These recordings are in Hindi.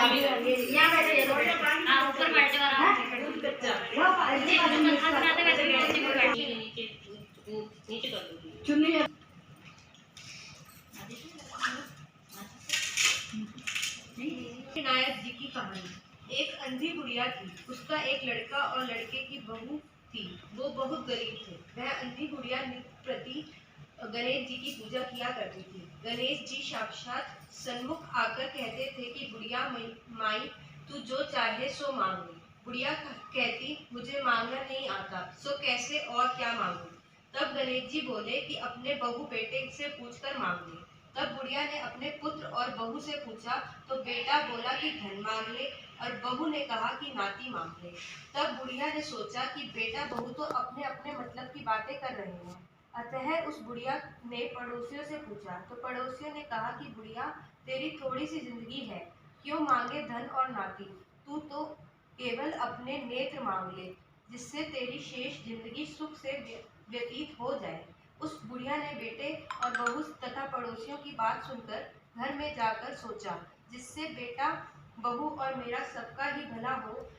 यहाँ बैठो ये ऊपर बैठे वाला नीचे कर दो चुन्नी विनायक जी की कहानी। एक अंधी गुड़िया थी, उसका एक लड़का और लड़के की बहू थी। वो बहुत गरीब थे। वह अंधी गुड़िया नित्य प्रति गणेश जी की पूजा किया करती थी। गणेश जी साक्षात सन्मुख आकर कहते थे कि गुड़िया माई तू जो चाहे सो मांग ले। गुड़िया कहती मुझे मांगना नहीं आता, सो कैसे और क्या मांगू। तब गणेश जी बोले कि अपने बहू बेटे से पूछकर मांग ले। तब गुड़िया ने अपने पुत्र और बहू से पूछा तो बेटा बोला कि धन मांग ले और बहू ने कहा कि नाती मांग ले। तब गुड़िया ने सोचा कि बेटा बहू तो अपने अपने मतलब की बातें कर रहे हैं। अतः उस गुड़िया ने पड़ोसियों से पूछा तो पड़ोसियों ने कहा कि गुड़िया तेरी थोड़ी सी जिंदगी है, क्यों मांगे धन और नाती। तू तो केवल अपने नेत्र मांग ले, जिससे तेरी शेष जिंदगी सुख से व्यतीत हो जाए। उस बुढ़िया ने बेटे और बहू तथा पड़ोसियों की बात सुनकर घर में जाकर सोचा, जिससे बेटा बहू और मेरा सबका ही भला हो,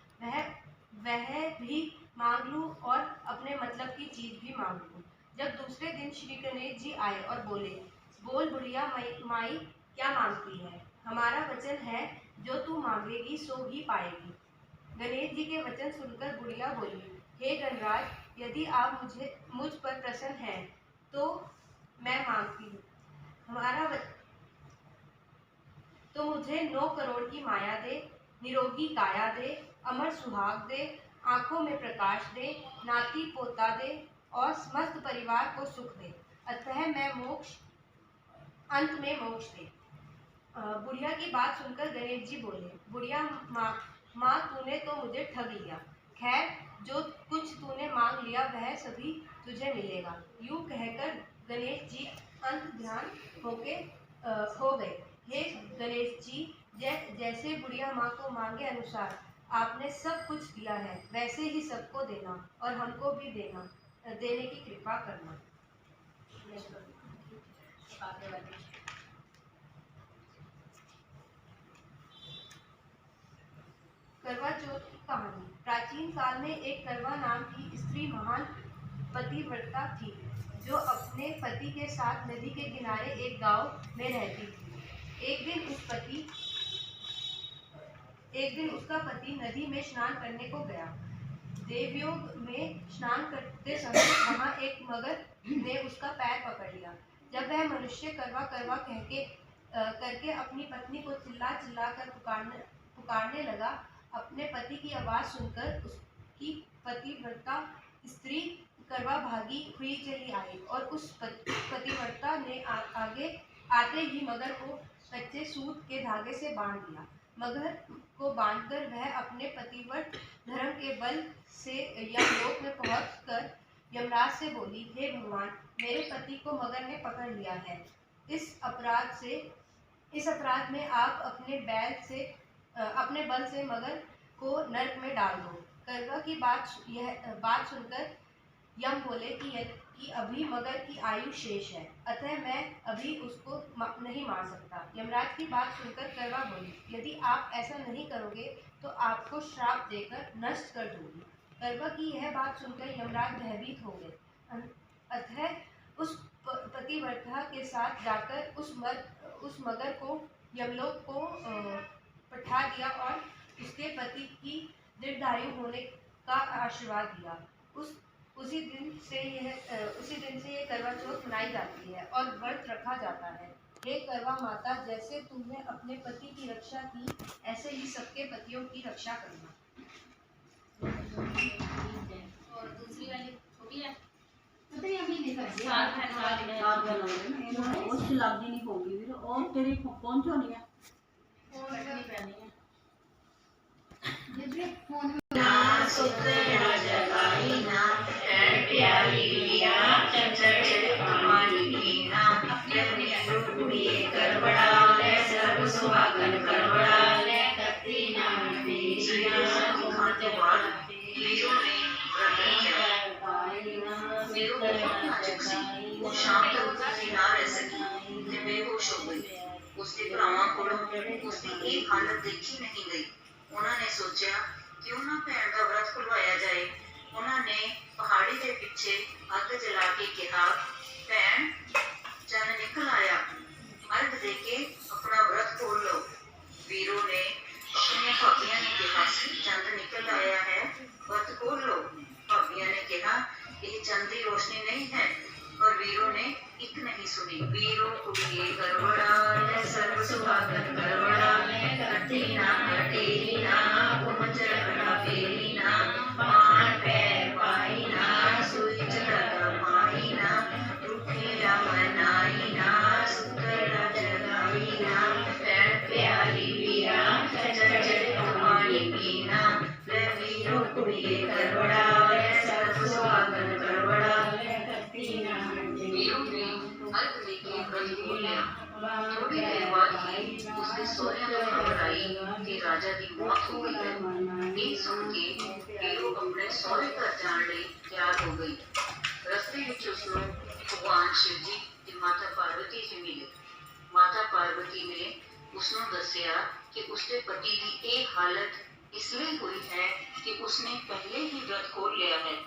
वह भी मांग लूं और अपने मतलब की चीज भी मांग लूं। जब दूसरे दिन श्री गणेश जी आए और बोले, बोल बुढ़िया माई क्या मांगती है। हमारा वचन है जो तू मांगेगी सो ही पाएगी। गणेश जी के वचन सुनकर बुढ़िया बोली, हे गणराज, यदि आप मुझ पर प्रसन्न हैं तो मैं मांगती हूँ। तो मुझे 9 करोड़ की माया दे, निरोगी काया दे, अमर सुहाग दे, आंखों में प्रकाश दे, नाती पोता दे और समस्त परिवार को सुख दे। अतः मैं अंत में मोक्ष दे। बुढ़िया की बात सुनकर गणेश जी बोले, बुढ़िया माँ तूने तो मुझे ठग लिया। खैर जो कुछ तूने मांग लिया वह सभी तुझे मिलेगा। यूं कहकर गणेश जी अंत ध्यान हो गए। हे गणेश जी, जैसे बुढ़िया माँ को मांगे अनुसार आपने सब कुछ दिया है, वैसे ही सबको देना और हमको भी देने की कृपा करना। करवा चौथ की कहानी। प्राचीन काल में एक करवा नाम की स्त्री महान पतिव्रता थी, जो अपने पति के साथ नदी के किनारे एक गांव में रहती थी। एक दिन उसका पति नदी में स्नान करने को गया। देवयोग में स्नान करते समय वहां एक मगर ने उसका पैर पकड़ लिया। जब वह मनुष्य करवा करवा करके अपनी पत्नी को चिल्ला चिल्ला कर पुकारने लगा, अपने पति की आवाज सुनकर उसकी पतिव्रता स्त्री करवा भागी हुई चली आई और उस पतिव्रता ने आगे आते ही मगर को कच्चे सूत के धागे से बांध दिया। मगर को बांधकर वह अपने पतिव्रत धर्म के बल से यमलोक में पहुंचकर यमराज से बोली, हे भगवान, मेरे पति को मगर ने पकड़ लिया है। इस अपराध में आप अपने बल से मगर को नरक में डाल दो। करवा की बात सुनकर यम बोले कि अभी मगर की आयु शेष है, अतः मैं अभी उसको नहीं मार सकता। यमराज की बात सुनकर करवा बोली, यदि आप ऐसा नहीं करोगे तो आपको श्राप देकर नष्ट कर दूंगी। करवा की यह बात सुनकर यमराज भयभीत हो गए। अतः उस पतिव्रता के साथ जाकर उस मगर को यमलोक को पठा दिया और उसके पति की दीर्घायु होने का आशीर्वाद दिया। उसी दिन से यह करवा चौथ मनाई जाती है और व्रत रखा जाता है। हे करवा माता, जैसे तुमने अपने पति की रक्षा की, ऐसे ही सबके पतियों की रक्षा करना। और दूसरी वाली छोटी है नहीं होगी और तेरी कौन सी होनी है शाम तक ना रह सकी, बेहोश हो गई। ਉਸਦੇ ਭਰਾਵਾਂ ਕੋਲੋਂ ਉਸਦੀ ਇਹ ਹਾਲਤ ਦੇਖੀ ਨਹੀਂ ਗਈ। ਉਹਨਾਂ ਨੇ ਸੋਚਿਆ ਕਿਉਂ ਨਾ ਭੈਣ ਦਾ ਵਰਤ ਖੁਲਵਾਇਆ ਜਾਏ। ਉਹਨਾਂ ਨੇ ਪਹਾੜੀ ਦੇ ਪਿੱਛੇ ਅੱਗ ਜਲਾ ਕੇ ਕਿਹਾ, ਭੈਣ ਚੰਨ ਨਿਕਲ ਆਇਆ, ਅਰਗ ਦੇ ਕੇ ਆਪਣਾ ਵਰਤ ਖੋਲ ਲਓ। ਵੀਰੋ ਨੇ ਆਪਣੀਆਂ ਭਾਬੀਆਂ ਨੇ ਕਿਹਾ, ਚੰਦ ਨਿਕਲ ਆਇਆ ਹੈ, ਵਰਤ ਖੋਲ ਲਓ। ਭਾਬੀਆਂ ਨੇ ਕਿਹਾ, ਇਹ ਚੰਦ ਦੀ ਰੋਸ਼ਨੀ ਨਹੀਂ ਹੈ। ਪਰ ਵੀਰੋ ਨੇ ਇੱਕ ਨਹੀਂ ਸੁਣੀ। ਵੀਰੋ ਕੁੜੀਏ ਕਰਵੜਾ ਲੈ ਸਰਬ ਸੁਹਾਗਨ ਕਰਵੜਾ ਕੱਟੀ ਨਾ ਕਟੇਰੀ ਨਾ ਘੁਮਚ ਰਖੜਾ ਫੇਰੀ ਨਾ ਪਾਣ ਪੈਰ ਪਾਈ ਨਾ ਸੂਈ ਚੜਾ ਮਾਈ ਨਾ ਰੁਖਿਆ ਮਨਾਈ ਨਾ ਸੁਤਰਾ ਜਗਾਈ ਨਾ ਭੈਣ ਪਿਆਰੀ ਵੀਰਾ ਚੜ ਪਾਣੀ ਪੀਣਾ ਲੈ ਵੀਰੋ ਕੁੜੀਏ ਕਰਵੜਾ ਲੈ ਸਰਬ ਸੁਹਾਗਨ ਕਰਵੜਾ ਵੀਰੋ ਨੇ ਅਰਗ ਦੇ ਕੇ ਵਰਤ ਖੋਲ ਲਿਆ। ਥੋੜੀ ਦੇਰ ਬਾਅਦ ਹੀ ਉਸਦੇ ਸਹੁਰਿਆਂ ਨੂੰ ਖਬਰ ਆਈ ਕਿ ਰਾਜਾ ਦੀ ਮੌਤ ਹੋ ਗਈ ਹੈ। ਇਹ ਸੁਣ ਕੇ ਵੀਰੋ ਆਪਣੇ ਸਹੁਰੇ ਘਰ ਜਾਣ ਲਈ ਤਿਆਰ ਹੋ ਗਈ। ਰਸਤੇ ਵਿੱਚ ਉਸਨੂੰ ਭਗਵਾਨ ਸ਼ਿਵ ਜੀ ਤੇ ਮਾਤਾ ਪਾਰਵਤੀ ਜੀ ਮਿਲੇ। ਮਾਤਾ ਪਾਰਵਤੀ ਨੇ ਉਸਨੂੰ ਦੱਸਿਆ ਕਿ ਉਸਦੇ ਪਤੀ ਦੀ ਇਹ ਹਾਲਤ ਇਸ ਲਈ ਹੋਈ ਹੈ ਕਿ ਉਸਨੇ ਪਹਿਲੇ ਹੀ ਵਰਤ ਖੋਲ ਲਿਆ ਹੈ।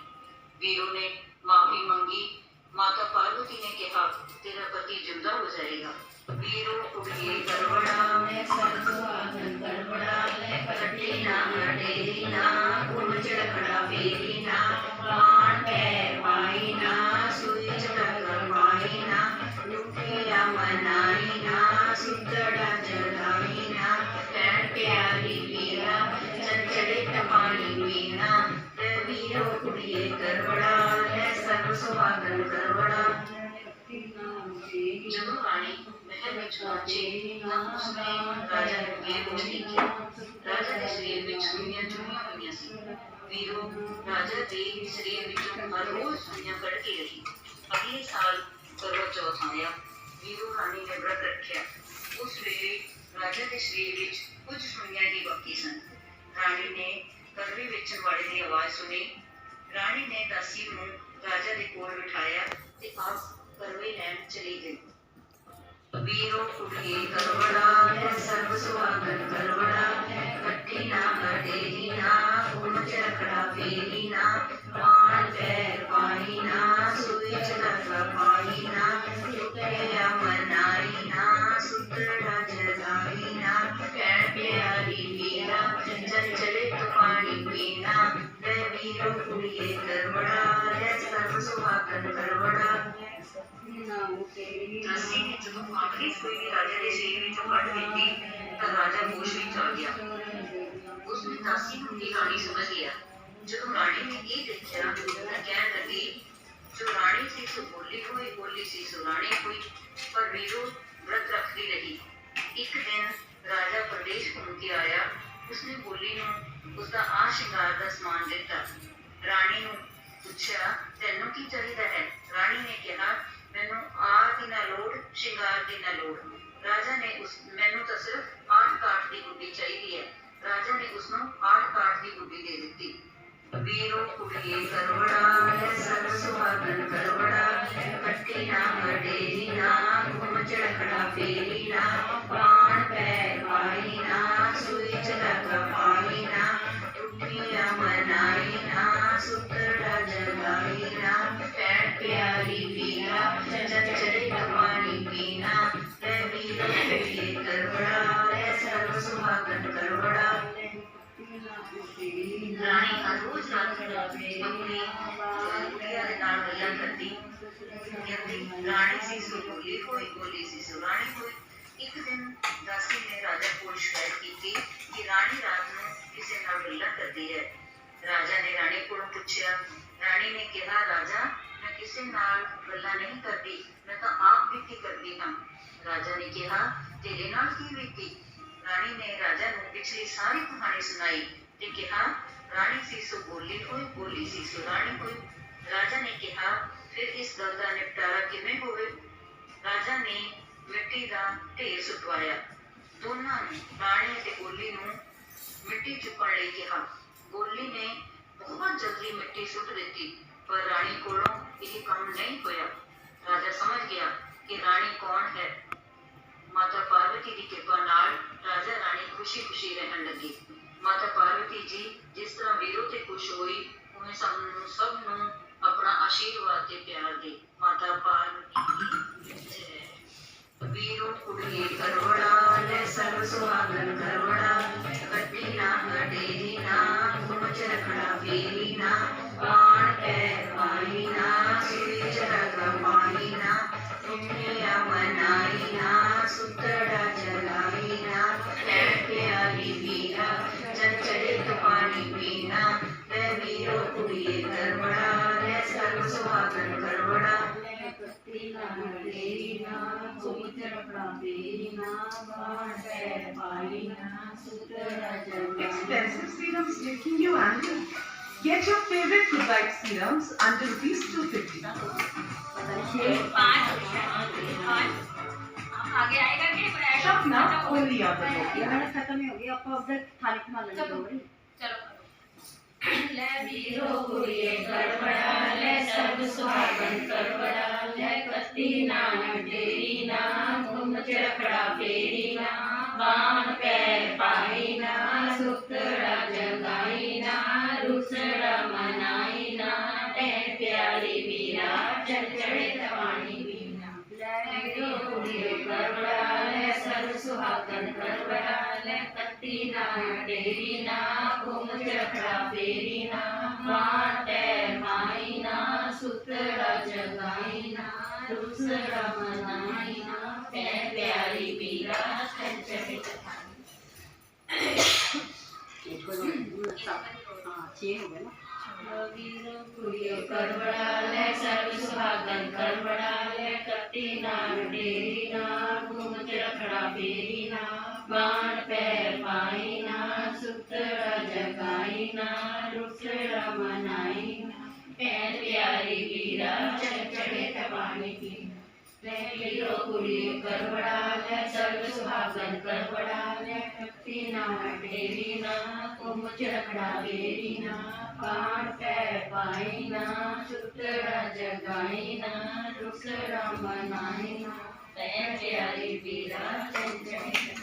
ਵੀਰੋ ਨੇ ਮਾਫੀ ਮੰਗੀ। ਮਾਤਾ ਪਾर्वती ने कहा, तेरा पति जिंदा हो जाएगा। वीरो कुड़िए करवड़ा मैं सर्व सुहागन करवड़ा कटे ना कटेरी ना घुमच रखड़ा फेरी ना पाण पैर पाई ना सुई चढ़ा पाई ना रुखिया मनाई ना सुतड़ा जगाई ना भैण प्यारी वीरा चंचले पानी पीना वीरो कुड़िए करवड़ा सर्व सुहागन करवड़ा। ਜਦੋਂ ਰਾਣੀ ਮਹਿਲ ਵਿੱਚ ਪਹੁੰਚੀ ਤਾਂ ਉਸਨੇ ਰਾਜਾ ਨੂੰ ਬੇਹੋਸ਼ ਦੇਖਿਆ। ਰਾਜਾ ਦੇ ਸਰੀਰ ਵਿੱਚ ਸੂਈਆਂ ਚੁਭੀਆਂ ਹੋਈਆਂ ਸੀ। ਵੀਰੋ ਰਾਜਾ ਦੇ ਸਰੀਰ ਵਿੱਚੋਂ ਹਰ ਰੋਜ਼ ਸੂਈਆਂ ਕੱਢਦੀ ਰਹੀ। ਅਗਲੇ ਸਾਲ ਕਰਵਾ ਚੌਥ ਆਇਆ। ਵੀਰੋ ਰਾਣੀ ਨੇ ਵਰਤ ਰੱਖਿਆ। ਉਸ ਵੇਲੇ ਰਾਜਾ ਦੇ ਸਰੀਰ ਵਿੱਚ ਕੁਝ ਸੂਈਆਂ ਹੀ ਬਾਕੀ ਸਨ। ਰਾਣੀ ਨੇ ਕਰਵੇ ਵੇਚਣ ਵਾਲੇ ਦੀ ਆਵਾਜ਼ ਸੁਣੀ। ਰਾਣੀ ਨੇ ਦਾਸੀ ਨੂੰ ਰਾਜਾ ਦੇ ਕੋਲ ਬਿਠਾਇਆ ਤੇ ਆਪ ਕਰਵੇ ਲੈਣ ਚਲੀ ਗਈ। ਵੀਰੋ ਕੁੜੀਏ ਕਰਵੜਾ ਸਰਬ ਸੁਹਾਗਨ ਕਰਵੜਾ ਕੱਟੀ ਨਾ ਕਟੇਰੀ ਨਾ ਘੁਮਚ ਰਖੜਾ ਫੇਰੀ ਨਾ ਪਾਣ ਪੈਰ ਪਾਈ ਨਾ ਸੂਈ ਚੜਾ ਪਾਈ ਨਾ ਰੁਖਿਆ ਮਨਾਈ ਨਾ ਸੁਤੜਾ ਜਗਾਈ ਨਾ ਭੈਣ ਪਿਆਰੀ ਵੀਰਾ ਚੰਚਲੇ ਪਾਣੀ ਪੀਣਾ ਲੈ ਵੀਰੋ ਕੁੜੀਏ ਕਰਵੜਾ ਲੈ ਸਰਬ ਸੁਹਾਗਨ ਕਰਵੜਾ। ਦਾਸੀ ਨੇ ਜਦੋਂ ਆਖਰੀ ਸੂਈ ਵੀ ਰਾਜਾ ਦੇ ਸਰੀਰ ਵਿੱਚੋਂ ਕੱਢ ਦਿੱਤੀ ਤਾਂ ਰਾਜਾ ਹੋਸ਼ ਵਿੱਚ ਆ ਗਿਆ। ਉਸਨੇ ਦਾਸੀ ਨੂੰ ਦੀ ਰਾਣੀ ਸਮਝ ਲਿਆ। ਜਦੋਂ ਰਾਣੀ ਨੇ ਇਹ ਦੇਖਿਆ ਤਾਂ ਕਹਿਣ ਲੱਗੀ, ਜੋ ਰਾਣੀ ਸੀ ਸੋ ਬੋਲੀ ਸੀ ਸੋ ਰਾਣੀ ਹੋਈ। ਪਰ ਵੀਰੋ ਵਰਤ ਰੱਖਦੀ ਰਹੀ। ਇੱਕ ਦਿਨ ਰਾਜਾ ਪ੍ਰਦੇਸ਼ ਘੁੰਮ ਕੇ ਆਇਆ। ਉਸਨੇ ਬੋਲੀ ਨੂੰ ਉਸਦਾ ਆ ਸ਼ਿੰਗਾਰ ਦਾ ਸਮਾਨ ਦਿੱਤਾ। ਰਾਣੀ ਨੂੰ ਪੁੱਛਿਆ, ਤੈਨੂੰ ਕੀ ਚਾਹੀਦਾ ਹੈ? ਰਾਣੀ ਨੇ ਕਿਹਾ, ਮੈਨੂੰ ਆਰ ਦੀ ਨਾ ਲੋੜ, ਸ਼ਿੰਗਾਰ ਦੀ ਨਾ ਲੋੜ। ਰਾਜਾ ਨੇ ਮੈਨੂੰ ਤਾਂ ਸਿਰਫ 8 ਕਾਠ ਦੀ ਗੁੱਡੀ ਚਾਹੀਦੀ ਹੈ। ਰਾਜਾ ਨੇ ਉਸਨੂੰ 8 ਕਾਠ ਦੀ ਗੁੱਡੀ ਦੇ ਦਿੱਤੀ। ਵੀਰੋ ਕੁੜੀਏ ਕਰਵੜਾ ਸਰਬ ਸੁਹਾਗਨ ਕਰਵੜਾ ਕੱਟੀ ਨਾ ਕਟੇਰੀ ਨਾ ਘੁਮਚ ਰਖੜਾ ਫੇਰੀ ਨਾ ਪਾਣ ਪੈਰ ਪਾਈ ਨਾ ਸੂਈ ਚੜਾ ਪਾਈ ਨਾ ਰੁਖਿਆ ਮਨਾਈ ਨਾ ਸੁਤੜਾ ਜਗਾਈ ਨਾ ਭੈਣ ਪਿਆਰੀ ਵੀਰਾ ਚੰਚਲੇ ਪਾਣੀ ਪੀਣਾ ਲੈ ਵੀਰੋ ਕੁੜੀਏ ਕਰਵੜਾ ਸਰਬ ਸੁਹਾਗਨ ਕਰਵੜਾ। ਰਾਣੀ ਹਰ ਰੋਜ਼ ਰਾਤ ਨੂੰ ਆਪਣੀ ਗੁੜੀਆ ਦੇ ਨਾਲ ਗੱਲਾਂ ਕਰਦੀ। ਕਹਿੰਦੀ, ਰਾਣੀ ਸੀ ਸੋ ਬੋਲੀ ਸੀ ਸੋ ਰਾਣੀ ਹੋਈ। ਇੱਕ ਦਿਨ ਦਾਸੀ ਨੇ ਰਾਜਾ ਕੋਲ ਸ਼ਿਕਾਇਤ ਕੀਤੀ ਕਿ ਰਾਣੀ ਰਾਤ ਨੂੰ ਕਿਸੇ ਨਾਲ ਗੱਲਾਂ ਕਰਦੀ ਹੈ। ਰਾਜਾ ਨੇ ਰਾਣੀ ਕੋਲੋਂ ਪੁੱਛਿਆ। ਰਾਣੀ ਨੇ ਕਿਹਾ, ਰਾਜਾ ਮੈਂ ਕਿਸੇ ਨਾਲ ਗੱਲਾਂ ਨਹੀਂ ਕਰਦੀ, ਮੈਂ ਤਾਂ ਆਪ ਬੀਤੀ ਕਰਦੀ ਹਾਂ। ਰਾਜਾ ਨੇ ਕਿਹਾ, ਤੇਰੇ ਨਾਲ ਕੀ ਬੀਤੀ? ਰਾਣੀ ਨੇ ਰਾਜਾ ਨੂੰ ਪਿਛਲੀ ਸਾਰੀ ਕਹਾਣੀ ਸੁਣਾਈ ਤੇ ਕਿਹਾ, ਰਾਣੀ ਸੀ ਸੋ ਬੋਲੀ ਸੀ ਸੋ ਰਾਣੀ ਹੋਈ। ਰਾਜਾ ਨੇ ਕਿਹਾ, ਫਿਰ ਇਸ ਗੱਲ ਦਾ ਨਿਪਟਾਰਾ ਕਿਵੇਂ ਹੋਵੇ? ਰਾਜਾ ਨੇ ਮਿੱਟੀ ਦਾ ਢੇਰ ਸੁਟਵਾਇਆ। ਦੋਨਾਂ ਨੂੰ, ਰਾਣੀ ਅਤੇ ਬੋਲੀ ਨੂੰ ਮਿੱਟੀ ਚੁੱਕਣ ਲਈ ਕਿਹਾ। ਬੋਲੀ ਨੇ ਬਹੁਤ ਜਲਦੀ ਮਿੱਟੀ ਸੁੱਟ ਦਿੱਤੀ, ਪਰ ਰਾਣੀ ਕੋਲੋਂ ਇਹ ਕੰਮ ਨਹੀਂ ਹੋਇਆ। ਰਾਜਾ ਸਮਝ ਗਿਆ ਕਿ ਰਾਣੀ ਕੌਣ ਹੈ। माता पार्वती की कृपा नाल राजा रानी खुशी खुशी रहन लगे। माता पार्वती जी जिस तरह वीरों ते खुश हुई उन्हें सब नूं अपना आशीर्वाद ते प्यार दे। माता पार्वती की जय। वीरों कुड़िए करवड़ा ले सर्व सुहागन करवड़ा कट्टी ना गडेरी ना कुमच रखड़ा फेरी ना बाण पैर पाई ना सुई चरगा पाई ना तुमने मनाई ना सुतड़ा जलाई ना प्यारी वीरा चंचलित पानी पीना ले वीरों कुड़िए करवड़ा ले सर्व सुहागन करवड़ा Expensive serums making you angry? Get your favorite Goodbye serums under ₹250. पाँच आगे आएगा कि Shop now only on the logo. ये मैंने खत्म ही हो गया आपको उधर थाली में लगा दो भाई चलो ले वीरो कुड़िए करवड़ा ले सर्व सुहागन करवड़ा ले कत्ती ना डेरी ना घुमच रखड़ा फेरी ना बाण पैर पाई ना सुतड़ा जगाई ना रुसड़ा मनाई ना टहर प्यारी वीरा चंचलित वाणी बीना ले वीरो कुड़िए करवड़ा ले सर्व सुहागन करवड़ा ले कत्ती ना डेरी ना घुमच रखड़ा फेरी ना बाण पैर पाई ना सुतड़ा जगाई ना रुसड़ा मनाई ना टहर प्यारी वीरा चंचलित हाँ 6 हो गए ना वीरो कुड़िए करवड़ा ले सर्व सुहागन करवड़ा ले कत्ती ना डेरी ना घुमच रखड़ा फेरी ना बाण पैर पाई ना सुतड़ा जगाई ना रुसड़ा मनाई ना पैर प्यारी वीरा चंचलित वाणी पीना ले वीरो कुड़िए करवड़ा ले सर्व सुहागन करवड़ा ले कत्ती ना डेरी ना घुमच रखड़ा फेरी ना बाण पैर पाई ना सुतड़ा जगाई ना रुसड़ा मनाई ना पैर प्यारी वीरा चंचलित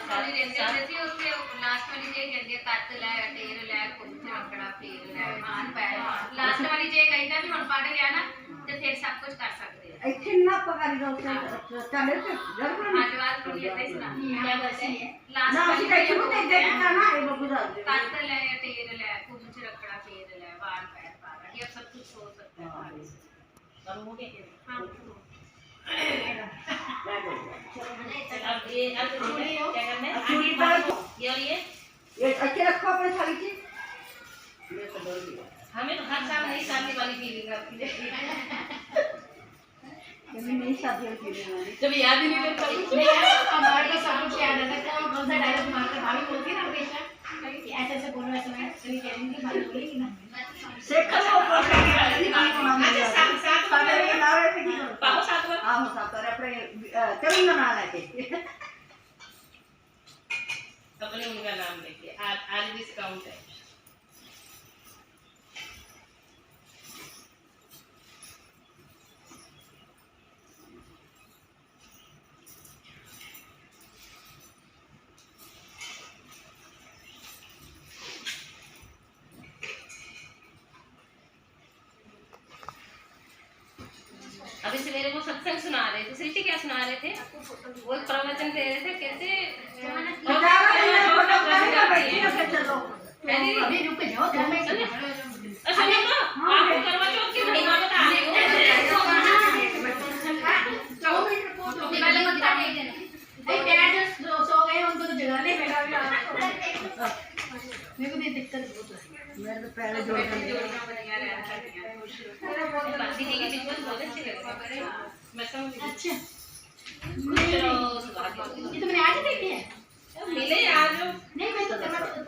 सारी रहते थे उसके लास्ट वाली जे कहते कट लै टेर लै कुछ रखड़ा फेर लै मान पैर लास्ट वाली जे कहता भी हुन पढ़ गया ना ते फिर सब कुछ कर सकते हैं ਇੱਥੇ ਨਾ ਪਕਾਰੀ ਦੋ ਚੱਲੇ ਤੇ ਜਰੂਰ आज बात थोड़ी ऐसे सुना मैं बस ये ਨਾ लास्ट ਅਸੀਂ वाली ਕਿਹਨੂੰ ਤੇ ਦੇ ਦਿੱਤਾ ਨਾ ਇਹ ਬੱਬੂ ਦਾ कट लै टेर लै कुछ रखड़ा फेर लै मान पैर पारा ये सब कुछ हो सकता है करो हो गया हां अब ये अब क्या करना है चूड़ी पर ये और ये अच्छे रखो अपने थाली की हमें तो हर साल नई शादी वाली फीलिंग आती है कभी नहीं शादी होती है जब याद ही नहीं रहता कुछ नहीं यार हमारे को सब कुछ याद आता है कौन सा डायलॉग मारकर भाभी बोलती है ना हमेशा ऐसे ऐसे बोलो ऐसे मैं कभी कहेंगी कि भाभी बोलेगी ना सेकंड को अच्छा साथ साथ सारे के नारे पे की पाओ साथ में हां साथ और अपने तेलंगाना लाके अपने उनका नाम देखिए आज डिस्काउंट है अभी सवेरे वो सत्संग सुना रहे थे सृष्टि क्या सुना रहे थे वो एक प्रवचन दे रहे थे कैसे चलो अभी रुक जाओ अच्छा देखो आपको करवा चौथ की महिमा बता रहे हो सो गए उनको तो जगाने मेरे को भी दिक्कत बहुत है मेरे तो पहले जोड़ बाकी नहीं कि बिल्कुल बहुत अच्छे लगते हैं मैं समझ अच्छा ये तो मैंने आज देखे हैं मिले आज नहीं मैं तो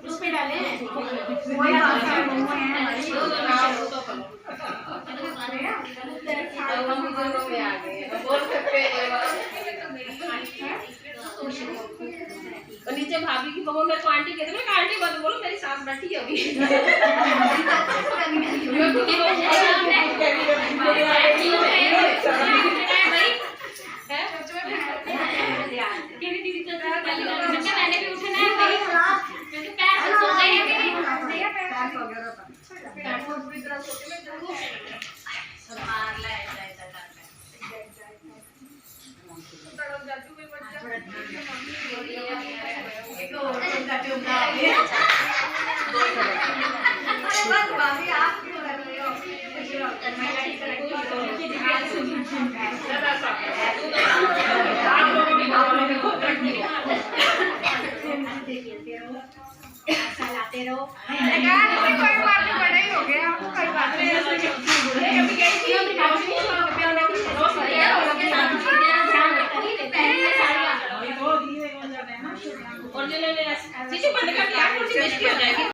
उसमें डाले हैं वही बात है मोमो है दो नाम तो करो हम दोनों में आ गए बोल सकते हैं और नीचे जब भाभी की बहू मेरे को आंटी कहते मैं आंटी मत बोलो मेरी सास बैठी होगी मैंने भी उठना है भाई क्योंकि पैर से सो गए हैं मार ले ऐसा ऐसा लाते रहो कोई बात नहीं बड़ा ही हो गया कोई बात नहीं अभी गई थी और जिन्होंने बंद कर दिया कुर्सी बेइज्जती हो जाएगी।